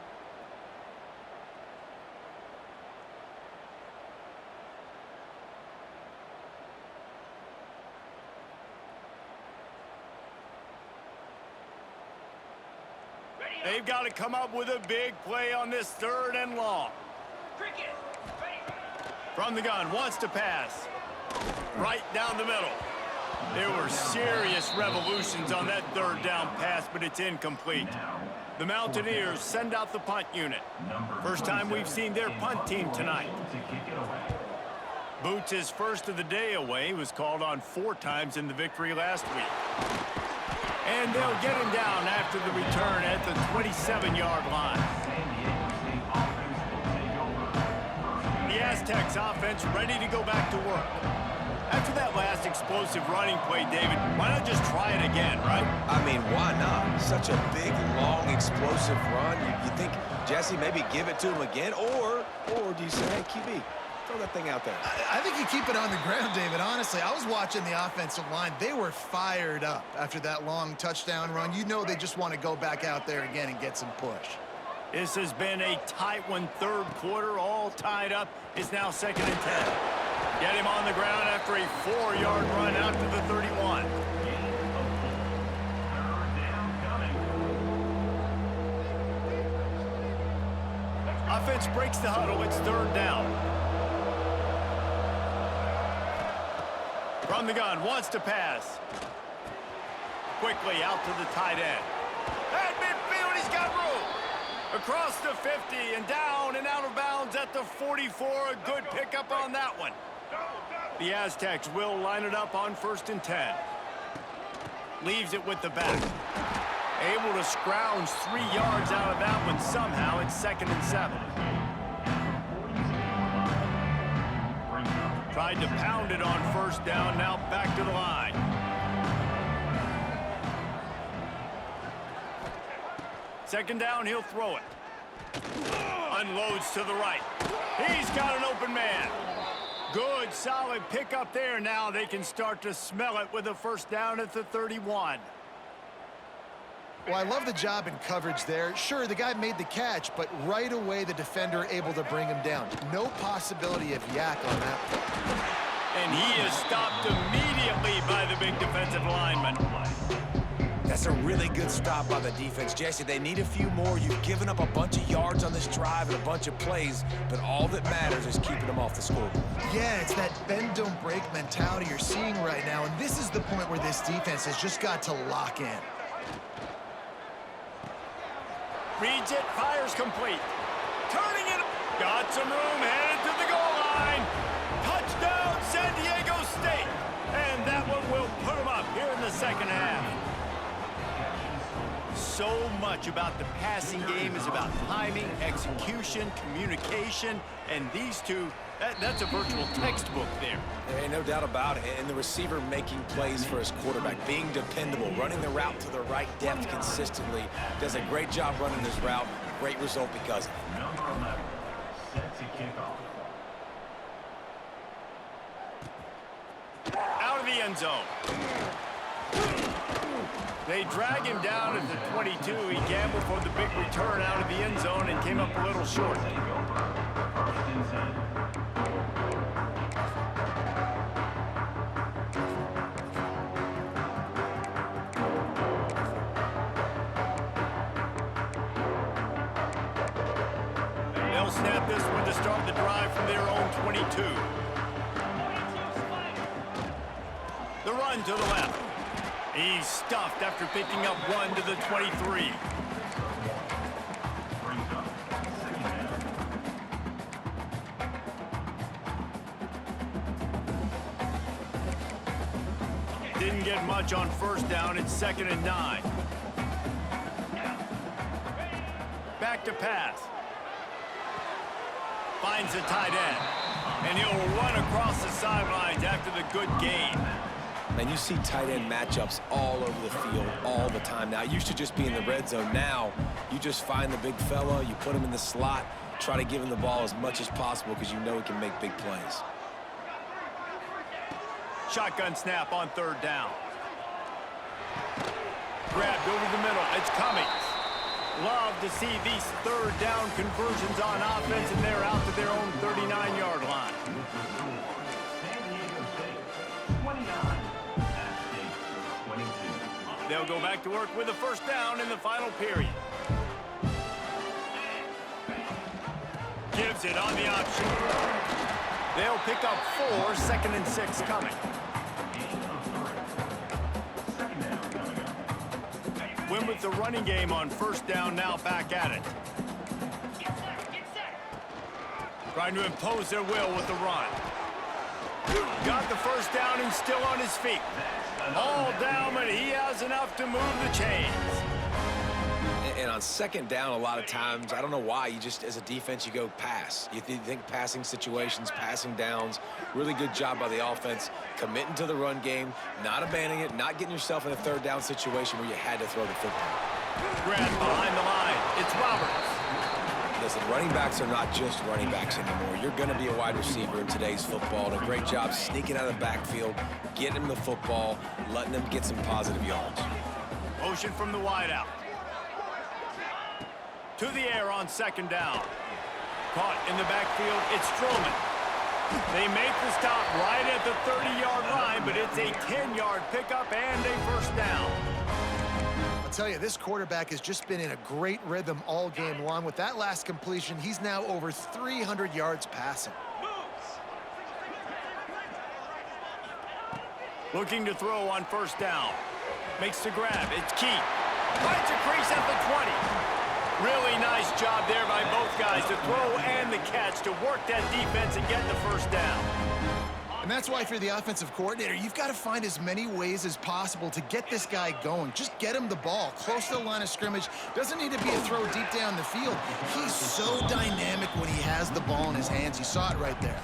They've got to come up with a big play on this 3rd and long. From the gun, wants to pass. Right down the middle. There were serious revolutions on that 3rd down pass, but it's incomplete. The Mountaineers send out the punt unit. First time we've seen their punt team tonight. Boots' first of the day away was called on 4 times in the victory last week. And they'll get him down after the return at the 27-yard line. The Aztecs Aztecs offense ready to go back to work. After that last explosive running play, David, why not just try it again, right?
I mean, why not? Such a big, long, explosive run. You think, Jesse, maybe give it to him again? Or do you say, hey, QB, throw that thing out there?
I think you keep it on the ground, David. Honestly, I was watching the offensive line. They were fired up after that long touchdown run. You know they just want to go back out there again and get some push.
This has been a tight one, third quarter, all tied up. It's now 2nd and 10. Get him on the ground after a 4-yard run out to the 31. Offense breaks the huddle. It's 3rd down. From the gun, wants to pass. Quickly out to the tight end. At midfield, he's got room. Across the 50 and down and out of bounds at the 44. A good pickup on that one. The Aztecs will line it up on 1st and 10. Leaves it with the back. Able to scrounge 3 yards out of that one somehow. It's 2nd and 7. Tried to pound it on 1st down. Now back to the line. Second down, he'll throw it. Unloads to the right. He's got an open man. Good, solid pickup there. Now they can start to smell it with a 1st down at the 31.
Well, I love the job in coverage there. Sure, the guy made the catch, but right away the defender able to bring him down. No possibility of yak on that play.
And he is stopped immediately by the big defensive lineman.
That's a really good stop by the defense. Jesse, they need a few more. You've given up a bunch of yards on this drive and a bunch of plays, but all that matters is keeping them off the scoreboard.
Yeah, it's that bend, don't break mentality you're seeing right now, and this is the point where this defense has just got to lock in.
Reads it, fires complete. Turning it, got some room, headed to the goal line. Touchdown, San Diego State. And that one will put them up here in the 2nd half. So much about the passing game is about timing, execution, communication, and these two, that's a virtual textbook there.
Ain't no doubt about it. And the receiver making plays for his quarterback, being dependable, running the route to the right depth consistently. Does a great job running his route. Great result because of it.
Number 11, set to kick off.
Out of the end zone. They drag him down at the 22. He gambled for the big return out of the end zone and came up a little short. They'll snap this one to start the drive from their own 22. The run to the left. He's stuffed after picking up 1 to the 23. Didn't get much on 1st down. It's 2nd and 9. Back to pass. Finds the tight end. And he'll run across the sidelines after the good gain.
And you see tight end matchups all over the field all the time now. It used to just be in the red zone. Now you just find the big fella, you put him in the slot, try to give him the ball as much as possible because you know he can make big plays.
Shotgun snap on 3rd down. Grabbed over the middle. It's Cummings. Love to see these 3rd down conversions on offense, and they're out to their own 39-yard line. They'll go back to work with a 1st down in the final period. Gives it on the option. They'll pick up 4, 2nd and 6 coming. Win with the running game on 1st down, now back at it. Trying to impose their will with the run. Got the 1st down and still on his feet. All down, but he has enough to move the chains.
And on second down, a lot of times, I don't know why, you just, as a defense, you go pass. You think passing situations, passing downs. Really good job by the offense, committing to the run game, not abandoning it, not getting yourself in a third down situation where you had to throw the football.
Grab behind the line. It's Roberts.
Listen, running backs are not just running backs anymore. You're going to be a wide receiver in today's football. And a great job sneaking out of the backfield, getting him the football, letting him get some positive yards.
Motion from the wideout. To the air on second down. Caught in the backfield, it's Strowman. They make the stop right at the 30-yard line, but it's a 10-yard pickup and a first down.
I'll tell you, this quarterback has just been in a great rhythm all game long. With that last completion, he's now over 300 yards passing.
Looking to throw on first down. Makes the grab. It's Keith. Finds a crease at the 20. Really nice job there by both guys to throw and the catch to work that defense and get the first down.
And that's why, if you're the offensive coordinator, you've got to find as many ways as possible to get this guy going. Just get him the ball close to the line of scrimmage. Doesn't need to be a throw deep down the field. He's so dynamic when he has the ball in his hands. You saw it right there.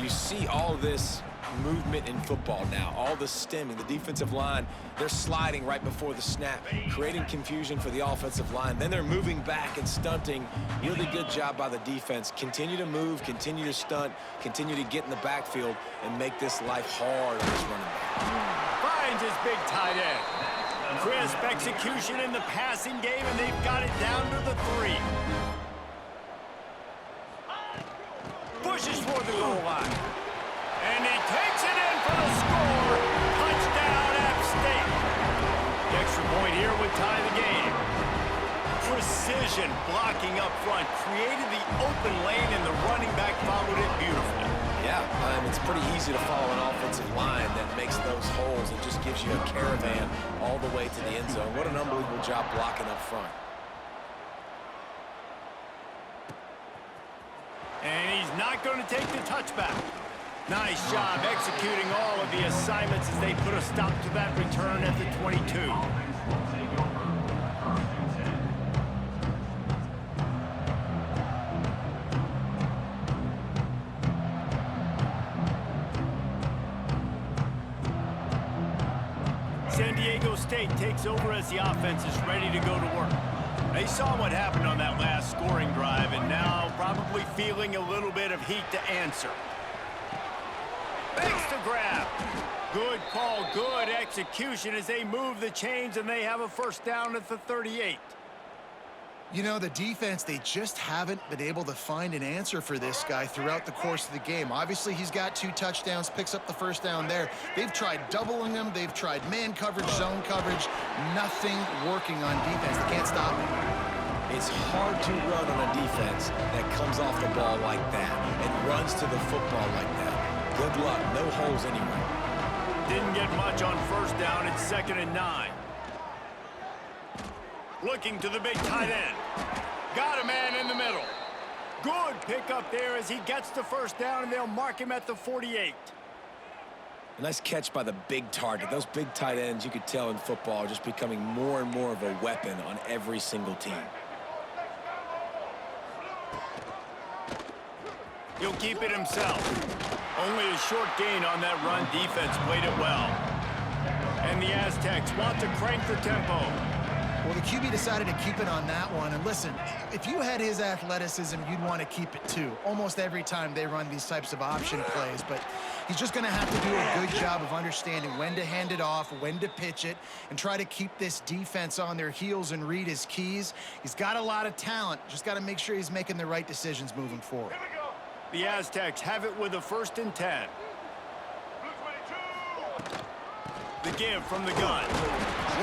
You see all this movement in football now, all the stemming, the defensive line, they're sliding right before the snap, creating confusion for the offensive line. Then they're moving back and stunting. Really good job by the defense. Continue to move, continue to stunt, continue to get in the backfield and make this life hard on this running back.
Finds his big tight end. Crisp execution in the passing game, and they've got it down to the 3. Pushes for the goal line. And he takes it in for the score. Touchdown, App State. The extra point here would tie the game. Precision blocking up front created the open lane, and the running back followed it beautifully.
Yeah, it's pretty easy to follow an offensive line that makes those holes and just gives you a caravan all the way to the end zone. What an unbelievable job blocking up front.
And he's not going to take the touchback. Nice job executing all of the assignments as they put a stop to that return at the 22. San Diego State takes over as the offense is ready to go to work. They saw what happened on that last scoring drive and now probably feeling a little bit of heat to answer. Makes the grab. Good call, good execution as they move the chains and they have a first down at the 38.
You know, the defense, they just haven't been able to find an answer for this guy throughout the course of the game. Obviously, he's got 2 touchdowns, picks up the first down there. They've tried doubling him. They've tried man coverage, zone coverage. Nothing working on defense. They can't stop him.
It's hard to run on a defense that comes off the ball like that and runs to the football like that. Good luck. No holes anywhere.
Didn't get much on first down. It's 2nd and 9. Looking to the big tight end. Got a man in the middle. Good pickup there as he gets the first down, and they'll mark him at the 48.
A nice catch by the big target. Those big tight ends, you could tell in football, are just becoming more and more of a weapon on every single team.
He'll keep it himself. Only a short gain on that run. Defense played it well. And the Aztecs want to crank the tempo.
Well, the QB decided to keep it on that one. And listen, if you had his athleticism, you'd want to keep it too. Almost every time they run these types of option plays. But he's just going to have to do a good job of understanding when to hand it off, when to pitch it, and try to keep this defense on their heels and read his keys. He's got a lot of talent. Just got to make sure he's making the right decisions moving forward.
The Aztecs have it with a 1st and 10. The give from the gun.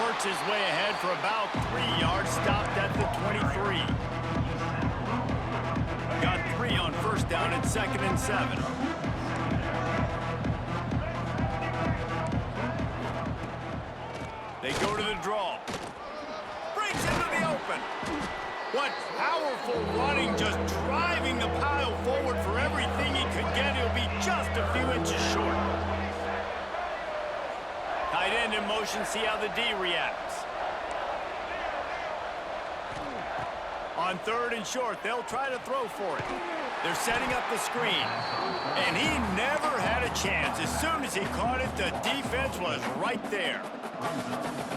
Works his way ahead for about 3 yards. Stopped at the 23. Got 3 on first down at 2nd and 7. They go to the draw. Breaks into the open. What powerful running, just driving the pile forward for everything he could get. He'll be just a few inches short. Tight end in motion, see how the D reacts. On 3rd and short, they'll try to throw for it. They're setting up the screen. And he never had a chance. As soon as he caught it, the defense was right there.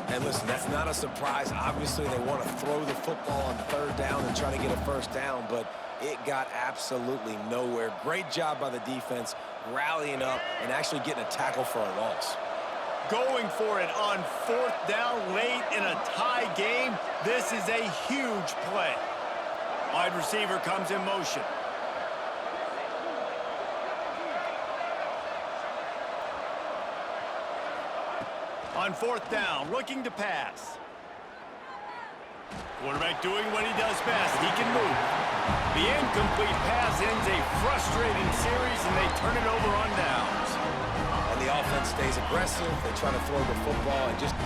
And listen, that's not a surprise. Obviously, they want to throw the football on 3rd down and try to get a 1st down, but it got absolutely nowhere. Great job by the defense, rallying up and actually getting a tackle for a loss.
Going for it on 4th down late in a tie game. This is a huge play. Wide receiver comes in motion. On 4th down, looking to pass. Quarterback doing what he does best. He can move. The incomplete pass ends a frustrating series, and they turn it over on downs.
And the offense stays aggressive. They try to throw the football and just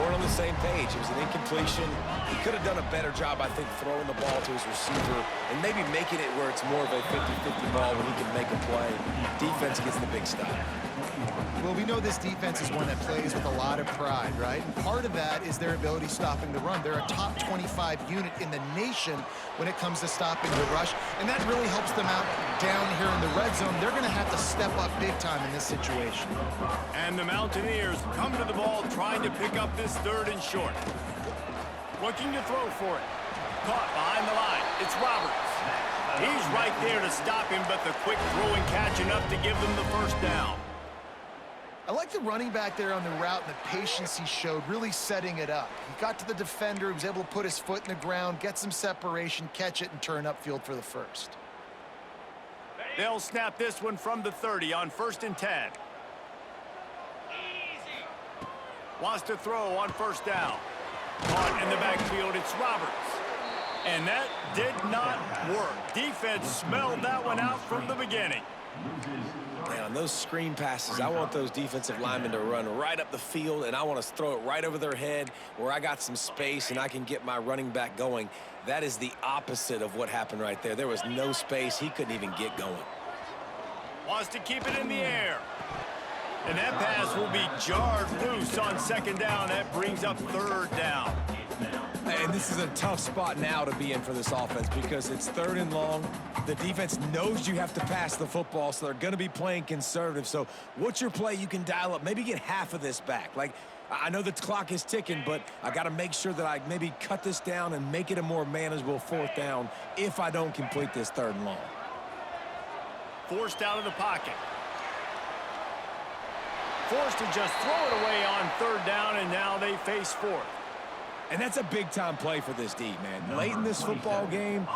weren't on the same page. It was an incompletion. He could have done a better job, I think, throwing the ball to his receiver and maybe making it where it's more of a 50-50 ball when he can make a play. Defense gets the big stop.
Well, we know this defense is one that plays with a lot of pride, right? And part of that is their ability stopping the run. They're a top 25 unit in the nation when it comes to stopping the rush, and that really helps them out down here in the red zone. They're going to have to step up big time in this situation.
And the Mountaineers come to the ball trying to pick up this 3rd and short. Looking to throw for it. Caught behind the line. It's Roberts. He's right there to stop him, but the quick throw and catch enough to give them the 1st down.
I like the running back there on the route and the patience he showed, really setting it up. He got to the defender, he was able to put his foot in the ground, get some separation, catch it, and turn upfield for the 1st.
They'll snap this one from the 30 on 1st and 10. Wants to throw on 1st down. Caught in the backfield, it's Roberts. And that did not work. Defense smelled that one out from the beginning.
Man, on those screen passes, I want those defensive linemen to run right up the field, and I want to throw it right over their head where I got some space and I can get my running back going. That is the opposite of what happened right there. There was no space. He couldn't even get going.
Wants to keep it in the air. And that pass will be jarred loose on 2nd down. That brings up 3rd down.
And this is a tough spot now to be in for this offense because it's 3rd and long. The defense knows you have to pass the football, so they're going to be playing conservative. So what's your play you can dial up? Maybe get half of this back. Like, I know the clock is ticking, but I got to make sure that I maybe cut this down and make it a more manageable 4th down if I don't complete this 3rd and long.
Forced out of the pocket. Forced to just throw it away on 3rd down, and now they face 4th.
And that's a big-time play for this D, man. Late in this football game,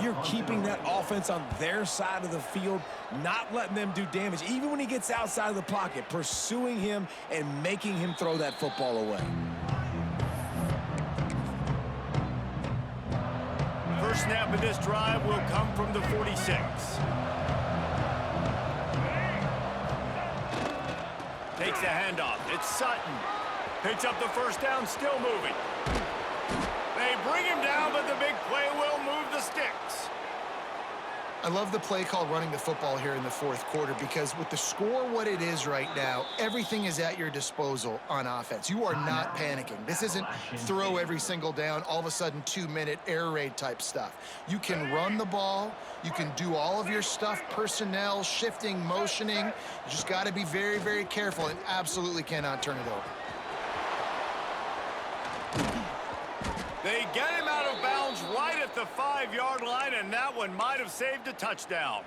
you're keeping that offense on their side of the field, not letting them do damage. Even when he gets outside of the pocket, pursuing him and making him throw that football away.
First snap of this drive will come from the 46. Takes the handoff. It's Sutton. Picks up the 1st down, still moving. They bring him down, but the big play will move the sticks.
I love the play call running the football here in the 4th quarter because with the score what it is right now, everything is at your disposal on offense. You are not panicking. This isn't throw every single down, all of a sudden 2-minute air raid type stuff. You can run the ball. You can do all of your stuff, personnel, shifting, motioning. You just got to be very, very careful and absolutely cannot turn it over.
They get him out of bounds right at the 5-yard line, and that one might have saved a touchdown.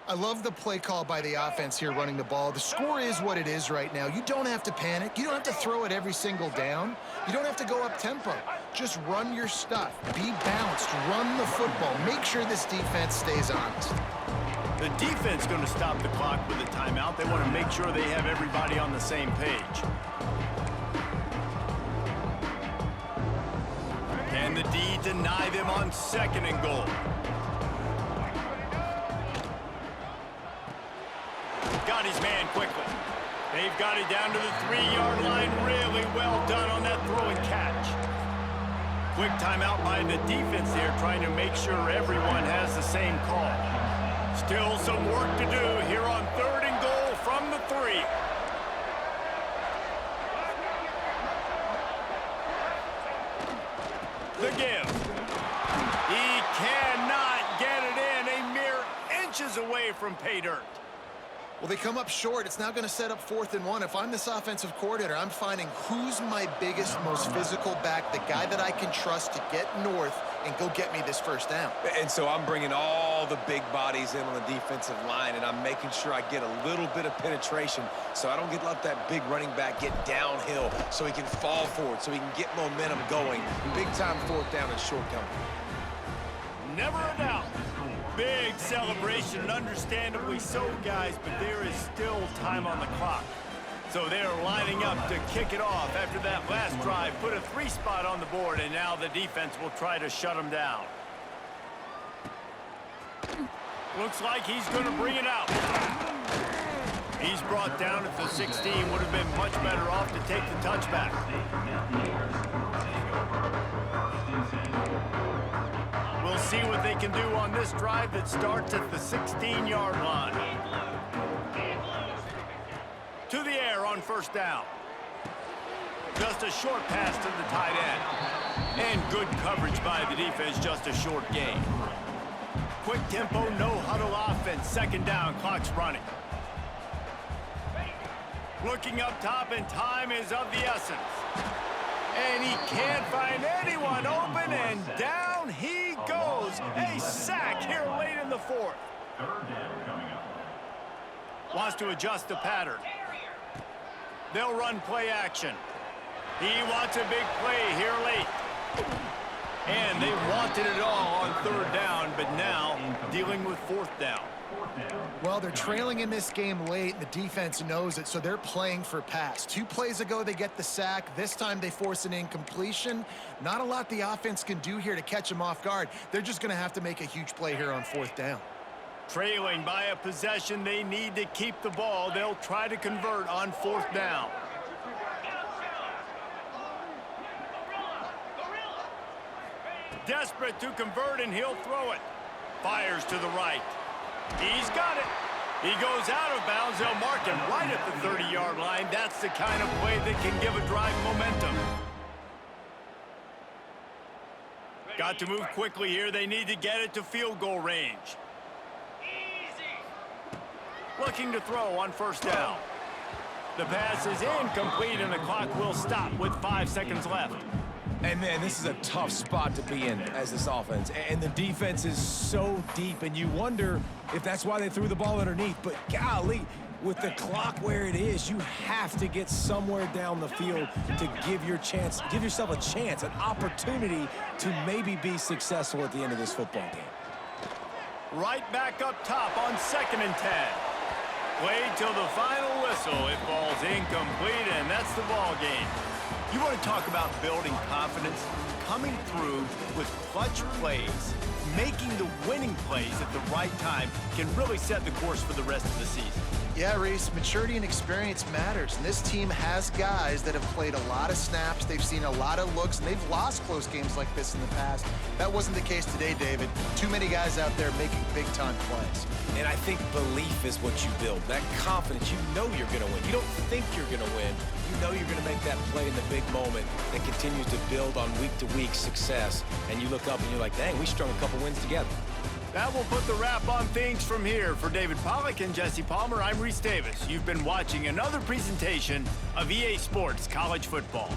I love the play call by the offense here running the ball. The score is what it is right now. You don't have to panic. You don't have to throw it every single down. You don't have to go up tempo. Just run your stuff. Be balanced. Run the football. Make sure this defense stays honest.
The defense is going to stop the clock with a timeout. They want to make sure they have everybody on the same page. Can the D deny them on 2nd and goal? Got his man quickly. They've got it down to the 3-yard line. Really well done on that throw and catch. Quick timeout by the defense there, trying to make sure everyone has the same call. Still some work to do here on 3rd and goal from the 3. The give. from pay dirt.
Well, they come up short. It's now going to set up 4th and 1. If I'm this offensive coordinator, I'm finding who's my biggest, most physical back, the guy that I can trust to get north and go get me this first down.
And so I'm bringing all the big bodies in on the defensive line, and I'm making sure I get a little bit of penetration so I don't let that big running back get downhill so he can fall forward, so he can get momentum going. Big-time 4th down and short company.
Never a doubt. Big celebration, and understandably so, guys, but there is still time on the clock. So they're lining up to kick it off after that last drive. Put a 3 spot on the board, and now the defense will try to shut them down. Looks like he's going to bring it out. He's brought down at the 16. Would have been much better off to take the touchback. We'll see what they can do on this drive that starts at the 16-yard line. To the air on 1st down. Just a short pass to the tight end. And good coverage by the defense, just a short gain. Quick tempo, no huddle offense. 2nd down, clock's running. Looking up top, and time is of the essence. And he can't find anyone open, and down he goes. A sack here late in the 4th. Wants to adjust the pattern. They'll run play action. He wants a big play here late. And they wanted it all on 3rd down, but now dealing with 4th down.
Well, they're trailing in this game late. The defense knows it, so they're playing for pass. 2 plays ago, they get the sack. This time, they force an incompletion. Not a lot the offense can do here to catch them off guard. They're just going to have to make a huge play here on 4th down.
Trailing by a possession, they need to keep the ball. They'll try to convert on 4th down. Desperate to convert, and he'll throw it. Fires to the right. He's got it. He goes out of bounds. They'll mark him right at the 30-yard line. That's the kind of play that can give a drive momentum. Got to move quickly here. They need to get it to field goal range. Looking to throw on 1st down. The pass is incomplete, and the clock will stop with 5 seconds left.
And, man, this is a tough spot to be in as this offense. And the defense is so deep, and you wonder if that's why they threw the ball underneath. But, golly, with the clock where it is, you have to get somewhere down the field to give yourself a chance, an opportunity to maybe be successful at the end of this football game.
Right back up top on 2nd and 10. Played till the final whistle. It falls incomplete, and that's the ball game. You want to talk about building confidence? Coming through with clutch plays, making the winning plays at the right time can really set the course for the rest of the season.
Yeah, Reese, maturity and experience matters. And this team has guys that have played a lot of snaps. They've seen a lot of looks, and they've lost close games like this in the past. That wasn't the case today, David. Too many guys out there making big-time plays.
And I think belief is what you build. That confidence, you know you're going to win. You don't think you're going to win. You know you're going to make that play in the big moment that continues to build on week-to-week success. And you look up and you're like, dang, we strung a couple wins together.
That will put the wrap on things from here. For David Pollack and Jesse Palmer, I'm Reese Davis. You've been watching another presentation of EA Sports College Football.